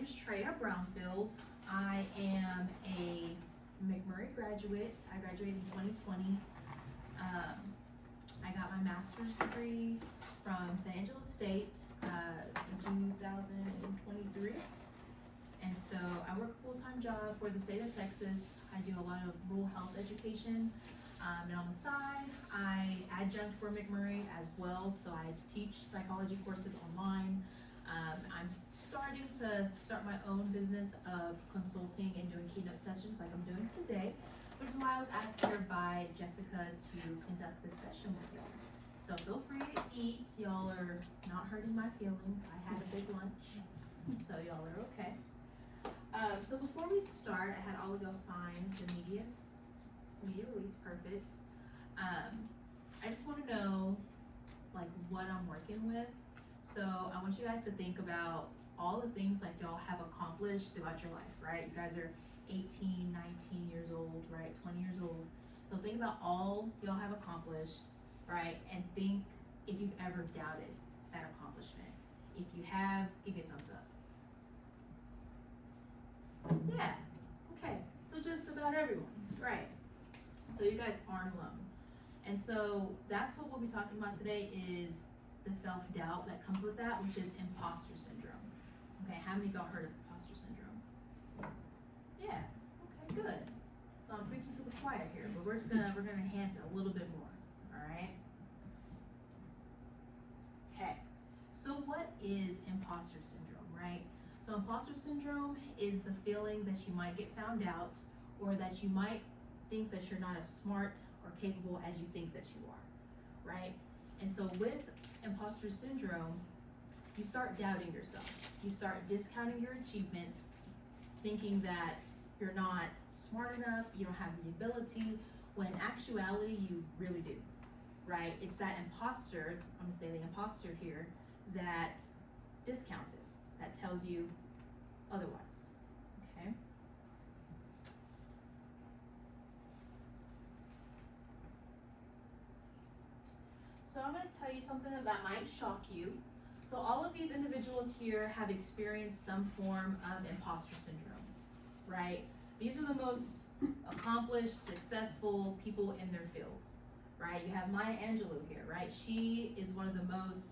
is Traya Brownfield. I am a McMurray graduate. I graduated in 2020. I got my master's degree from San Angelo State in 2023. And so I work a full-time job for the state of Texas. I do a lot of rural health education. And on the side, I adjunct for McMurray as well. So I teach psychology courses online. I'm starting to start my own business of consulting and doing keynote sessions like I'm doing today, which is why I was asked here by Jessica to conduct this session with y'all. So feel free to eat. Y'all are not hurting my feelings. I had a big lunch, so y'all are okay. So before we start, I had all of y'all sign the media release, perfect. I just want to know like what I'm working with. So I want you guys to think about all the things like y'all have accomplished throughout your life, right? You guys are 18, 19 years old, right? 20 years old. So think about all y'all have accomplished, right? And think if you've ever doubted that accomplishment. If you have, give me a thumbs up. Yeah, okay. So just about everyone, right? So you guys aren't alone. And so that's what we'll be talking about today is the self-doubt that comes with that, which is imposter syndrome. Okay, how many of y'all heard of imposter syndrome? Yeah, okay, good. So I'm preaching to the choir here, but we're gonna enhance it a little bit more, all right? Okay, so what is imposter syndrome, right? So imposter syndrome is the feeling that you might get found out or that you might think that you're not as smart or capable as you think that you are, right? And so with imposter syndrome, you start doubting yourself. You start discounting your achievements, thinking that you're not smart enough, you don't have the ability, when in actuality you really do, right? It's that imposter, I'm gonna say the imposter here, that discounts it, that tells you otherwise, okay? So I'm going to tell you something that might shock you. So all of these individuals here have experienced some form of imposter syndrome, right? These are the most accomplished, successful people in their fields, right? You have Maya Angelou here, right? She is one of the most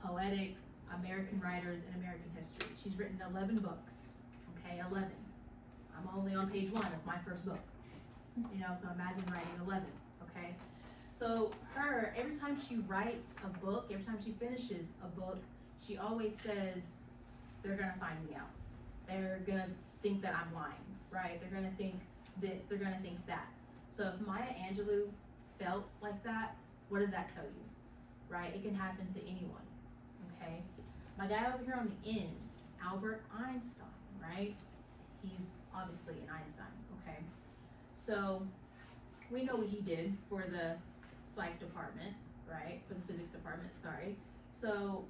poetic American writers in American history. She's written 11 books, okay, 11. I'm only on page 1 of my first book, you know, so imagine writing 11, okay? So her, every time she writes a book, every time she finishes a book, she always says, they're gonna find me out. They're gonna think that I'm lying, right? They're gonna think this, they're gonna think that. So if Maya Angelou felt like that, what does that tell you, right? It can happen to anyone, okay? My guy over here on the end, Albert Einstein, right? He's obviously an Einstein, okay? So we know what he did for the psych department, right? For the physics department, sorry. So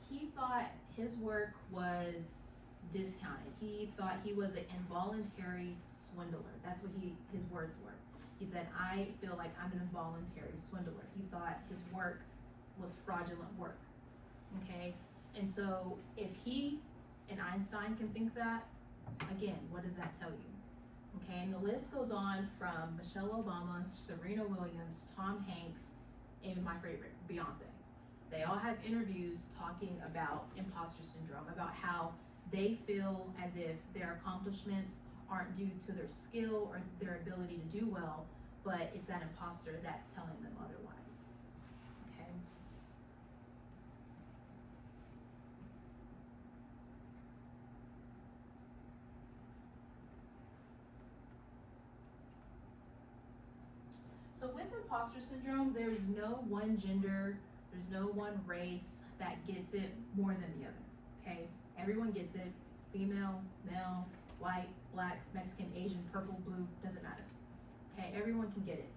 he thought his work was discounted. He thought he was an involuntary swindler. That's what his words were. He said, I feel like I'm an involuntary swindler. He thought his work was fraudulent work, okay? And so if he and Einstein can think that, again, what does that tell you? Okay, and the list goes on from Michelle Obama, Serena Williams, Tom Hanks, and my favorite, Beyonce. They all have interviews talking about imposter syndrome, about how they feel as if their accomplishments aren't due to their skill or their ability to do well, but it's that imposter that's telling them otherwise, okay? So with imposter syndrome, there's no one gender, there's no one race that gets it more than the other, okay? Everyone gets it, female, male, white, black, Mexican, Asian, purple, blue, doesn't matter, okay? Everyone can get it,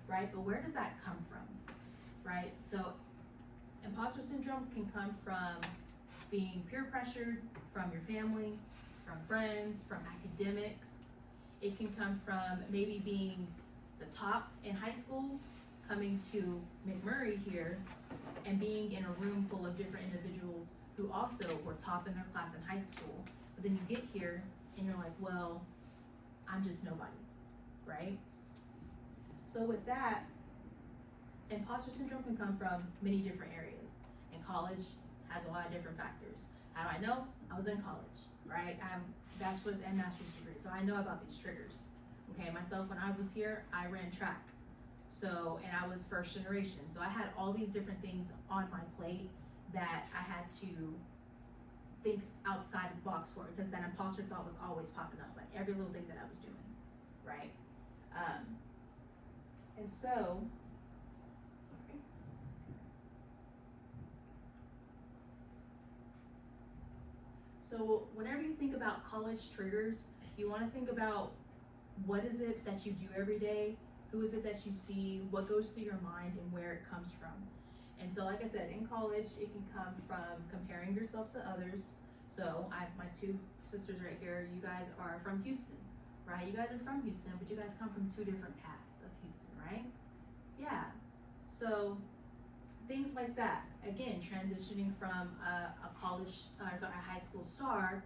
right? But where does that come from, right? So imposter syndrome can come from being peer pressured, from your family, from friends, from academics. It can come from maybe being the top in high school, coming to McMurray here and being in a room full of different individuals who also were top in their class in high school, but then you get here and you're like, well, I'm just nobody, right? So with that, imposter syndrome can come from many different areas. And college has a lot of different factors. How do I know? I was in college, right? I have a bachelor's and master's degree, so I know about these triggers. Okay, myself, when I was here, I ran track. So, and I was first generation. So I had all these different things on my plate that I had to think outside of the box for, because that imposter thought was always popping up, like every little thing that I was doing, right? And so, sorry. So whenever you think about college triggers, you want to think about what is it that you do every day, who is it that you see, what goes through your mind, and where it comes from. And so, like I said, in college, it can come from comparing yourself to others. So I have my two sisters right here. You guys are from Houston, right? You guys are from Houston, but you guys come from two different paths of Houston, right? Yeah. So things like that. Again, transitioning from a high school star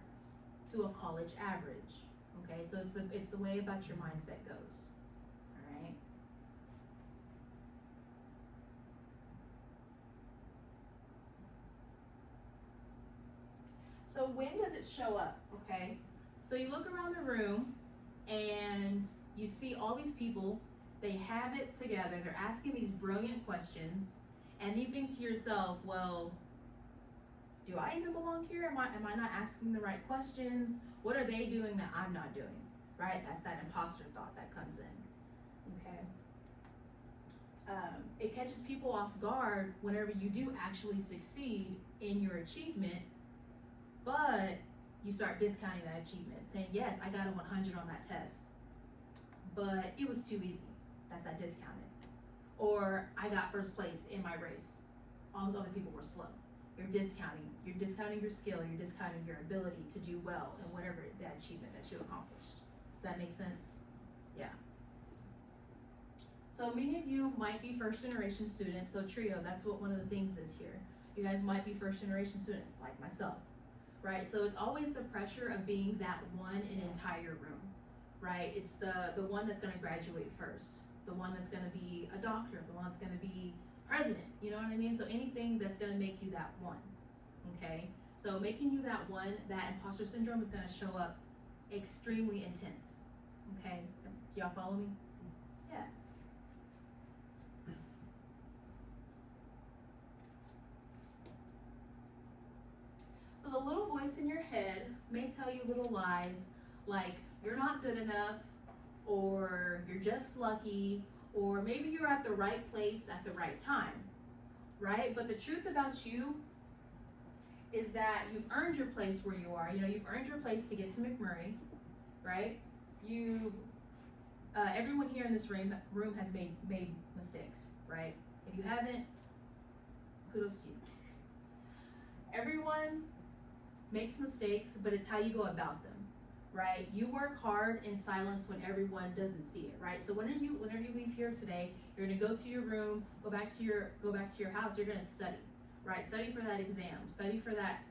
to a college average. Okay, so it's the way about your mindset goes. All right. So when does it show up? Okay, so you look around the room and you see all these people. They have it together. They're asking these brilliant questions, and you think to yourself, well, do I even belong here? Am I not asking the right questions? What are they doing that I'm not doing? Right? That's that imposter thought that comes in. Okay. It catches people off guard whenever you do actually succeed in your achievement, but you start discounting that achievement, saying, yes, I got a 100 on that test, but it was too easy. That's that discounted. Or I got first place in my race. All those other people were slow. You're discounting your skill, you're discounting your ability to do well in whatever that achievement that you accomplished. Does that make sense? Yeah. So many of you might be first generation students. So trio, that's what one of the things is here. You guys might be first generation students like myself, right? So it's always the pressure of being that one in an entire room, right? It's the one that's gonna graduate first, the one that's gonna be a doctor, the one that's gonna be president, you know what I mean? So anything that's gonna make you that one, okay? So making you that one, that imposter syndrome is gonna show up extremely intense, okay? Do y'all follow me? Yeah. So the little voice in your head may tell you little lies like you're not good enough, or you're just lucky, or maybe you're at the right place at the right time, right? But the truth about you is that you've earned your place where you are. You know, you've earned your place to get to McMurray, right? Everyone here in this room has made mistakes, right? If you haven't, kudos to you. Everyone makes mistakes, but it's how you go about them, right? You work hard in silence when everyone doesn't see it, right? So whenever you leave here today, you're gonna go to your room, go back to your house. You're gonna study, right? Study for that exam, study for that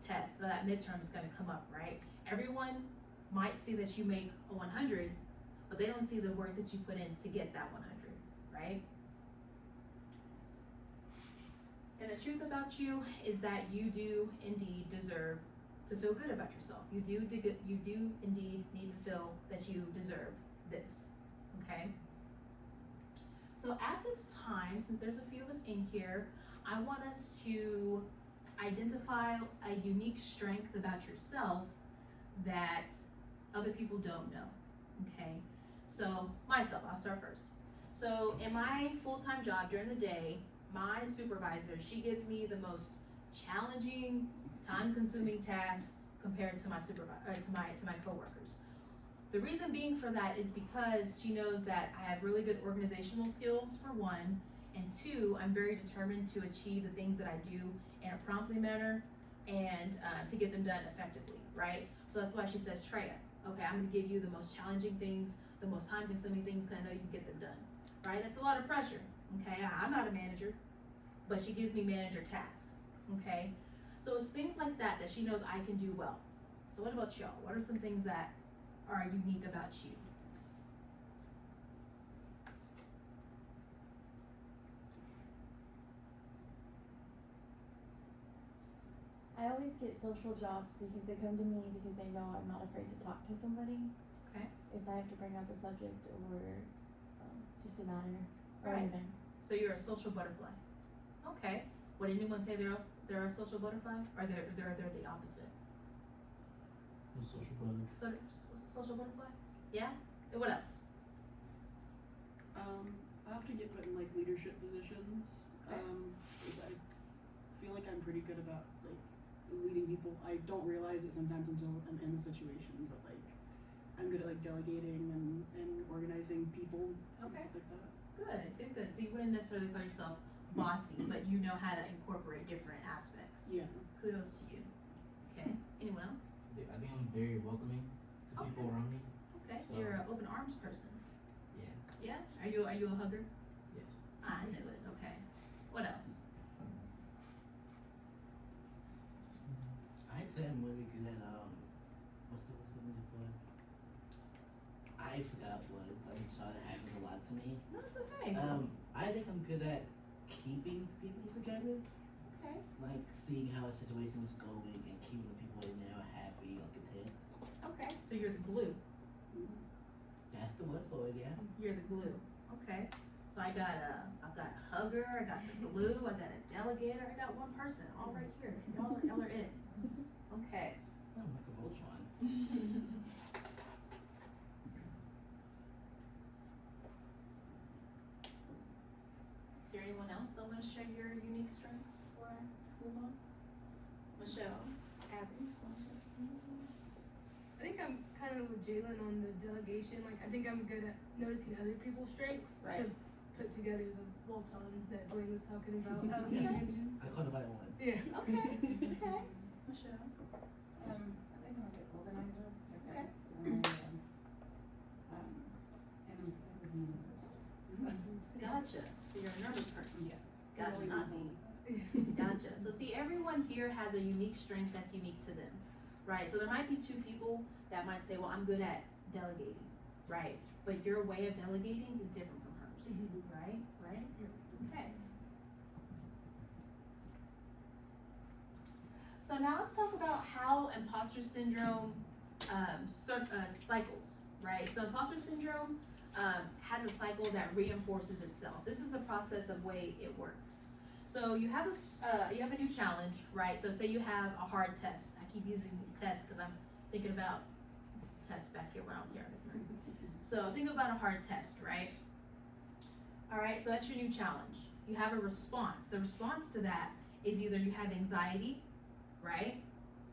test, so that midterm is gonna come up, right? Everyone might see that you make a 100, but they don't see the work that you put in to get that 100, right? And the truth about you is that you do indeed deserve to feel good about yourself. You do indeed need to feel that you deserve this, okay? So at this time, since there's a few of us in here, I want us to identify a unique strength about yourself that other people don't know, okay? So myself, I'll start first. So in my full-time job during the day, my supervisor, she gives me the most challenging, time-consuming tasks compared to my to my coworkers. The reason being for that is because she knows that I have really good organizational skills, for one, and two, I'm very determined to achieve the things that I do in a promptly manner and to get them done effectively, right? So that's why she says, Traya, okay, I'm gonna give you the most challenging things, the most time-consuming things, because I know you can get them done, right? That's a lot of pressure, okay? I'm not a manager, but she gives me manager tasks, okay? So it's things like that that she knows I can do well. So what about y'all? What are some things that are unique about you? I always get social jobs because they come to me because they know I'm not afraid to talk to somebody. Okay. If I have to bring up a subject or just a matter or Right. anything. So you're a social butterfly. Okay. Would anyone say they're a social butterfly, or they're the opposite? No social butterfly. Social butterfly. Yeah. And what else? I have to get put in like leadership positions. Okay. Because I feel like I'm pretty good about like leading people. I don't realize it sometimes until I'm in the situation, but like I'm good at like delegating and organizing people Okay. and stuff like that. Good. So you wouldn't necessarily call yourself bossy, but you know how to incorporate different aspects. Yeah. Kudos to you. Okay. Anyone else? Yeah, I think I'm very welcoming to people Okay. around me. Okay. So So- you're an open arms person. Yeah. Yeah. Are you a hugger? Yes. I knew it. Okay. What else? I'd say I'm really good at what's the word for? I forgot what I'm sorry that happens a lot to me. No, it's okay. I think I'm good at keeping people together, Okay. like seeing how a situation is going and keeping the people in there happy or content. Okay. So you're the glue. That's the word for it, yeah. You're the glue. Okay. So I've got a hugger, I got the glue, I got a delegator, I got one person all right here. Y'all are it. Okay. I'm like a Voltron. Is there anyone else that want to share your unique strength or move on? Michelle, Abby, I think I'm kind of with Jalen on the delegation. Like, I think I'm good at noticing other people's strengths Right. to put together the bolt-on that Dwayne was talking about. Okay. He mentioned. I call the right one. Yeah. Okay. Michelle. I think I'm a good organizer. Okay. And I'm good with numbers. Gotcha. So you're a nervous person. Yes. Gotcha. Nazi. Gotcha. So see, everyone here has a unique strength that's unique to them, right? So there might be two people that might say, well, I'm good at delegating, right? But your way of delegating is different from hers, right? Right? Okay. So now let's talk about how imposter syndrome cycles, right? So imposter syndrome has a cycle that reinforces itself. This is the process of way it works. So you have a new challenge, right? So say you have a hard test. I keep using these tests because I'm thinking about tests back here when I was here. Right? So think about a hard test, right? All right, so that's your new challenge. You have a response. The response to that is either you have anxiety, right?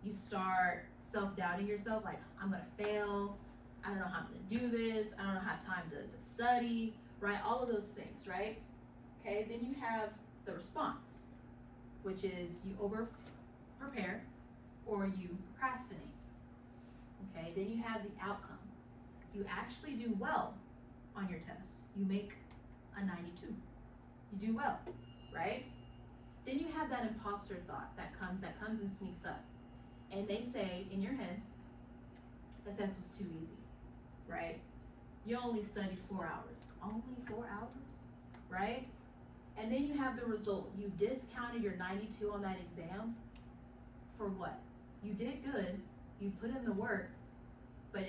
You start self-doubting yourself, like, I'm gonna fail. I don't know how I'm gonna do this. I don't have time to study, right? All of those things, right? Okay, then you have the response, which is you over prepare or you procrastinate. Okay, then you have the outcome. You actually do well on your test. You make a 92. You do well, right? Then you have that imposter thought that comes and sneaks up. And they say in your head, the test was too easy, right? You only studied 4 hours. Only 4 hours, right? And then you have the result. You discounted your 92 on that exam for what? You did good, you put in the work, but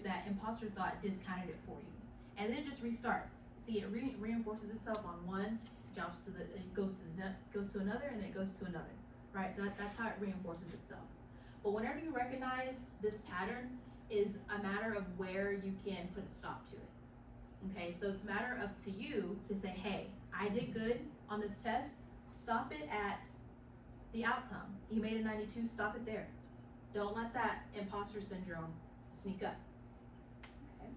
that imposter thought discounted it for you. And then it just restarts. See, it reinforces itself on one, it goes to another, and then it goes to another, right? So that's how it reinforces itself. But whenever you recognize this pattern, is a matter of where you can put a stop to it. Okay, so it's a matter up to you to say, hey, I did good on this test. Stop it at the outcome. You made a 92, stop it there. Don't let that imposter syndrome sneak up. Okay.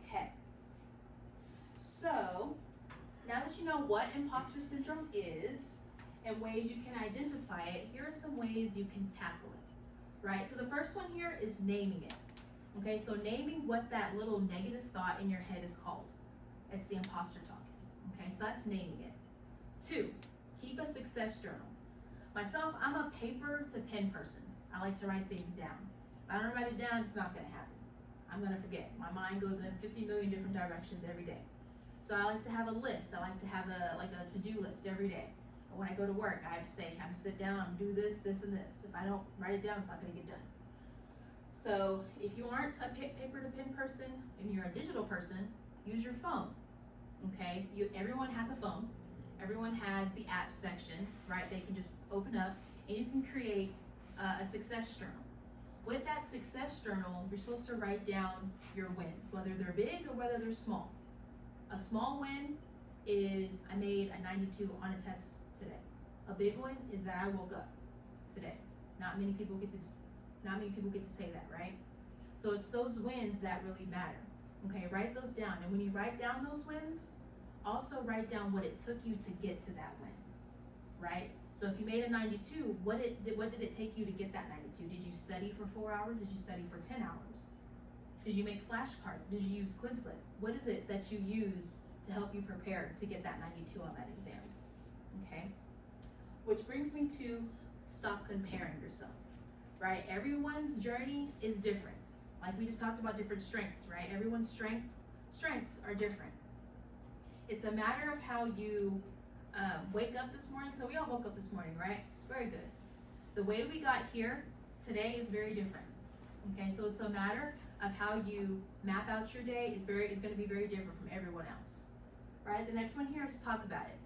Okay. So, now that you know what imposter syndrome is and ways you can identify it, here are some ways you can tackle it, right? So the first one here is naming it. Okay, so naming what that little negative thought in your head is called. It's the imposter talking. Okay, so that's naming it. 2, keep a success journal. Myself, I'm a paper to pen person. I like to write things down. If I don't write it down, it's not gonna happen. I'm gonna forget. My mind goes in 50 million different directions every day. So I like to have a list. I like to have a to-do list every day. When I go to work, I have to say, I'm gonna sit down, I'm gonna do this, this, and this. If I don't write it down, it's not gonna get done. So if you aren't a paper to pen person and you're a digital person, use your phone. Okay, everyone has a phone. Everyone has the app section, right? They can just open up and you can create a success journal. With that success journal, you're supposed to write down your wins, whether they're big or whether they're small. A small win is I made a 92 on a test today. A big one is that I woke up today. Not many people get to say that, right? So it's those wins that really matter. Okay, write those down. And when you write down those wins, also write down what it took you to get to that win, right? So if you made a 92, what did it take you to get that 92? Did you study for 4 hours? Did you study for 10 hours? Did you make flashcards? Did you use Quizlet? What is it that you use to help you prepare to get that 92 on that exam? Okay? Which brings me to stop comparing yourself, right? Everyone's journey is different. Like we just talked about different strengths, right? Everyone's strengths are different. It's a matter of how you wake up this morning. So we all woke up this morning, right? Very good. The way we got here today is very different. Okay, so it's a matter of how you map out your day is going to be very different from everyone else. Right? The next one here is talk about it.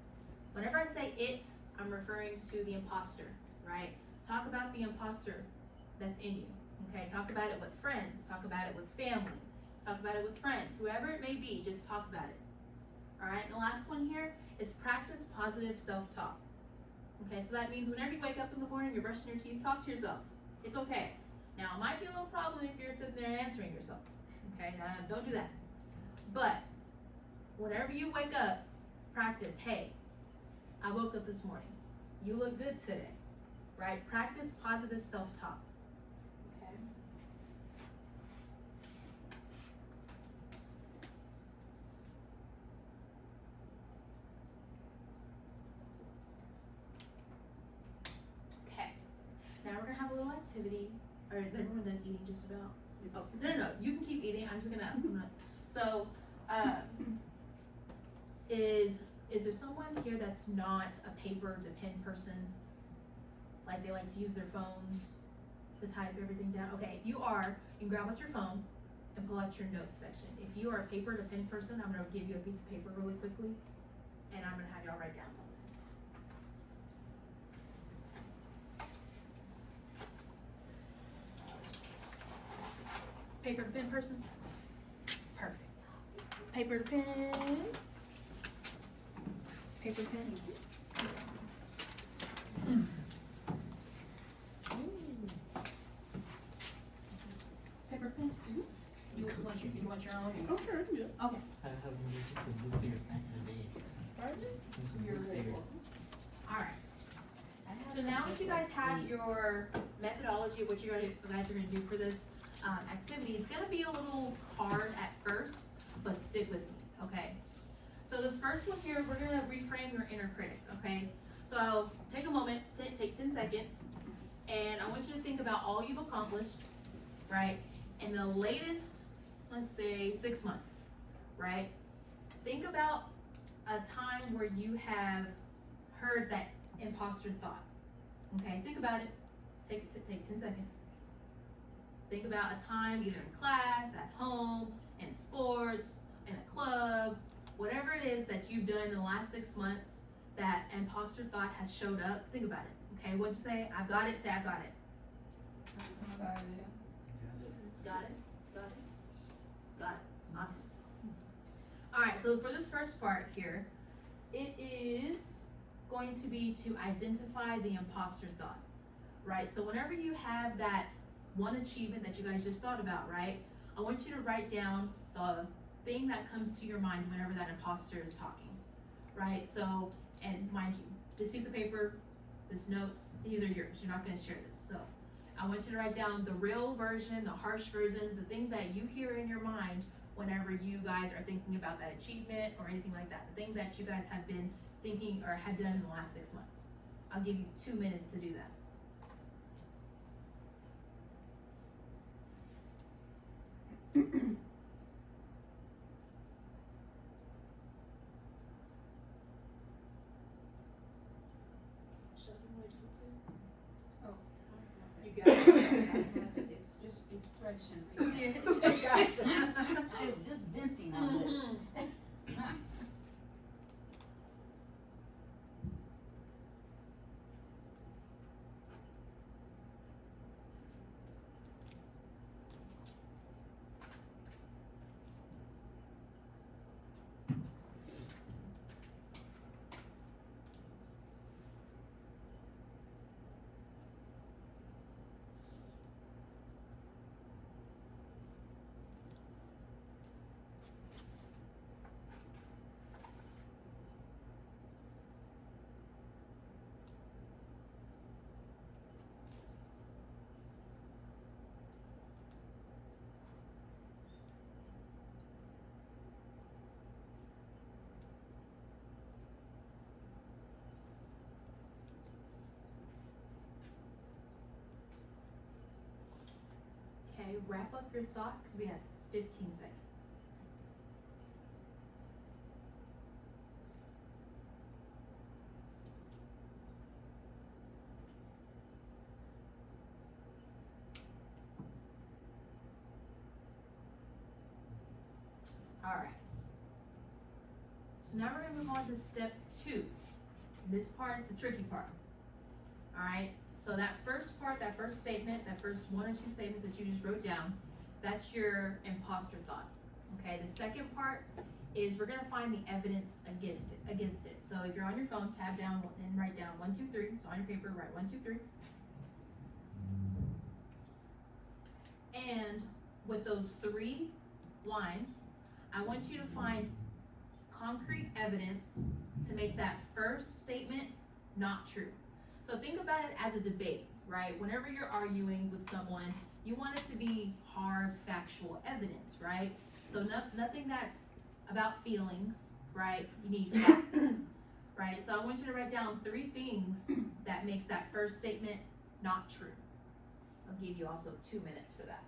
Whenever I say it, I'm referring to the imposter, right? Talk about the imposter that's in you. Okay, talk about it with friends, talk about it with family, talk about it with friends, whoever it may be, just talk about it. All right, and the last one here is practice positive self-talk. Okay, so that means whenever you wake up in the morning, you're brushing your teeth, talk to yourself. It's okay. Now, it might be a little problem if you're sitting there answering yourself. Okay, don't do that. But whenever you wake up, practice, hey, I woke up this morning. You look good today, right? Practice positive self-talk. Okay. Okay. Now we're gonna have a little activity. Or is everyone done eating just about? Oh, no. You can keep eating. I'm gonna. So, is there someone here that's not a paper to pen person? Like they like to use their phones to type everything down? Okay, if you are, you can grab out your phone and pull out your notes section. If you are a paper to pen person, I'm gonna give you a piece of paper really quickly, and I'm gonna have y'all write down something. Paper to pen person? Perfect. Paper to pen. Paper to pen. Paper to pen? You want your own? Oh, sure, I can do it. Okay. I have one just a blue beer back in the day. Pardon? Since I'm You're blue very beer. welcome. Alright. So now that you guys have your methodology of what you guys are gonna do for this activity, it's gonna be a little hard at first, but stick with me, okay? So this first one here, we're gonna reframe your inner critic, okay? So I'll take a moment, take 10 seconds, and I want you to think about all you've accomplished, right? In the latest, let's say 6 months, right? Think about a time where you have heard that imposter thought, okay? Think about it, take 10 seconds. Think about a time either in class, at home, in sports, in a club, whatever it is that you've done in the last 6 months that imposter thought has showed up. Think about it, okay? What'd you say? I've got it, say I've got it. Got it? Got it? Got it. Awesome. Alright, so for this first part here, it is going to be to identify the imposter thought, right? So whenever you have that one achievement that you guys just thought about, right? I want you to write down the thing that comes to your mind whenever that imposter is talking, right? So, and mind you, this piece of paper, this notes, these are yours. You're not gonna share this. So, I want you to write down the real version, the harsh version, the thing that you hear in your mind whenever you guys are thinking about that achievement or anything like that. The thing that you guys have been thinking or have done in the last 6 months. I'll give you 2 minutes to do that. Sheldon, what'd you do? Oh. You got it. It's fresh and Yeah, recent. gotcha. I'm just venting on this. Okay, wrap up your thought because we have 15 seconds. All right. So now we're gonna move on to step 2. This part's the tricky part. All right. So that first part, that first statement, that first 1 or 2 statements that you just wrote down, that's your imposter thought. Okay. The second part is we're gonna find the evidence against it. So if you're on your phone, tab down and write down 1, 2, 3. So on your paper, write 1, 2, 3. And with those 3 lines, I want you to find concrete evidence to make that first statement not true. So think about it as a debate, right? Whenever you're arguing with someone, you want it to be hard, factual evidence, right? So nothing that's about feelings, right? You need facts, right? So I want you to write down 3 things that makes that first statement not true. I'll give you also 2 minutes for that.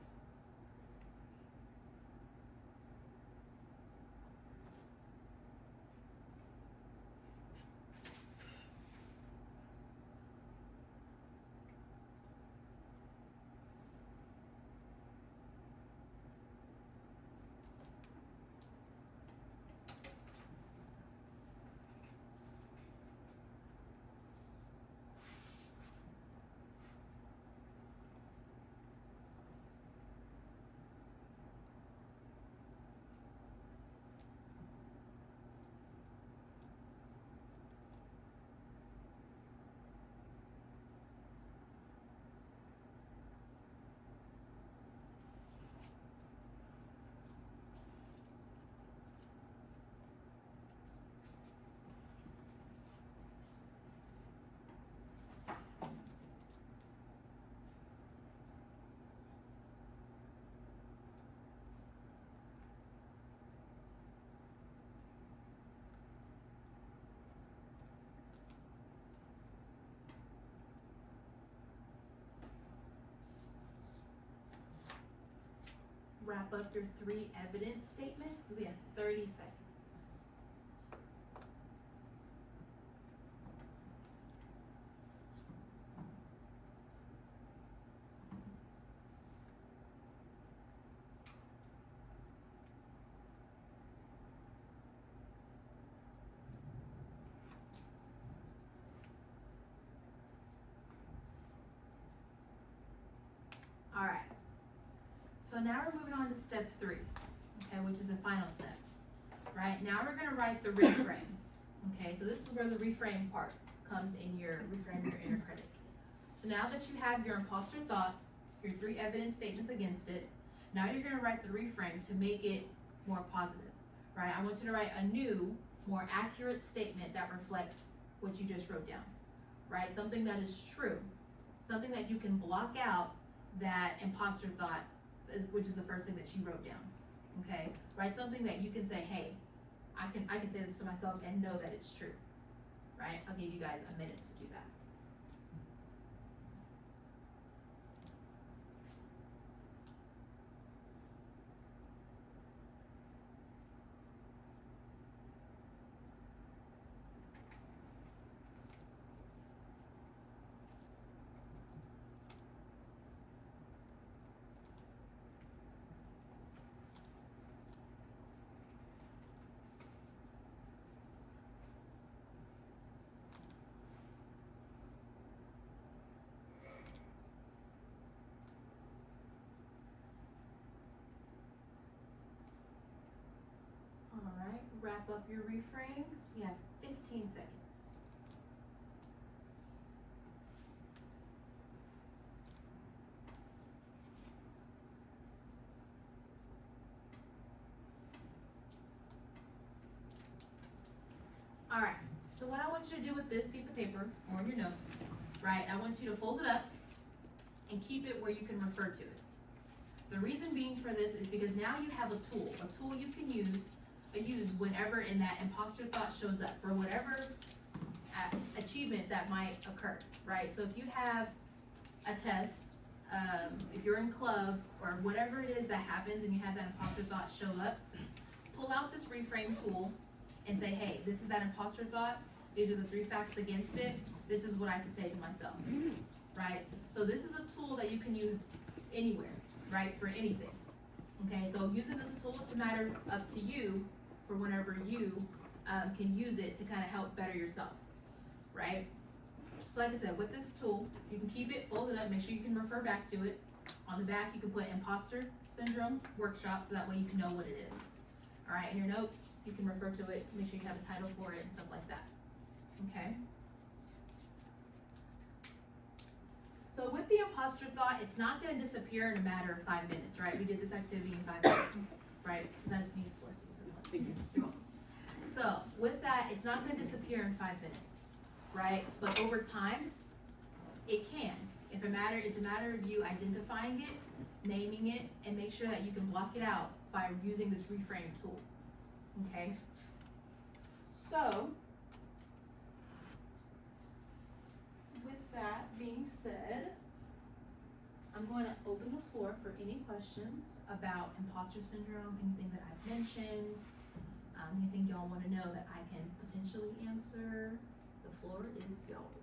Wrap up your 3 evidence statements because we have 30 seconds. All right. So now we're moving on to step 3, okay, which is the final step, right? Now we're gonna write the reframe, okay? So this is where the reframe part comes in your reframe your inner critic. So now that you have your imposter thought, your 3 evidence statements against it, now you're gonna write the reframe to make it more positive, right? I want you to write a new, more accurate statement that reflects what you just wrote down, right? Something that is true, something that you can block out that imposter thought, which is the first thing that she wrote down. Okay, write something that you can say, hey, I can say this to myself and know that it's true. Right? I'll give you guys a minute to do that. wrap up your reframes. We have 15 seconds. Alright, so what I want you to do with this piece of paper, or in your notes, right, I want you to fold it up and keep it where you can refer to it. The reason being for this is because now you have a tool you can use whenever in that imposter thought shows up, for whatever achievement that might occur, right? So if you have a test, if you're in club, or whatever it is that happens and you have that imposter thought show up, pull out this reframe tool and say, hey, this is that imposter thought, these are the 3 facts against it, this is what I can say to myself, right? So this is a tool that you can use anywhere, right, for anything, okay? So using this tool, it's a matter up to you for whenever you can use it to kind of help better yourself, right? So like I said, with this tool, you can keep it, fold it up, make sure you can refer back to it. On the back, you can put imposter syndrome workshop, so that way you can know what it is. All right, in your notes, you can refer to it, make sure you have a title for it and stuff like that, okay? So with the imposter thought, it's not gonna disappear in a matter of 5 minutes, right? We did this activity in 5 minutes, right? Is that a sneeze, bless you? Thank you. You're welcome. So with that, it's not gonna disappear in 5 minutes, right? But over time, it can. It's a matter of you identifying it, naming it, and make sure that you can block it out by using this reframe tool, okay? So, with that being said, I'm going to open the floor for any questions about imposter syndrome, anything that I've mentioned, anything y'all want to know that I can potentially answer. The floor is yours.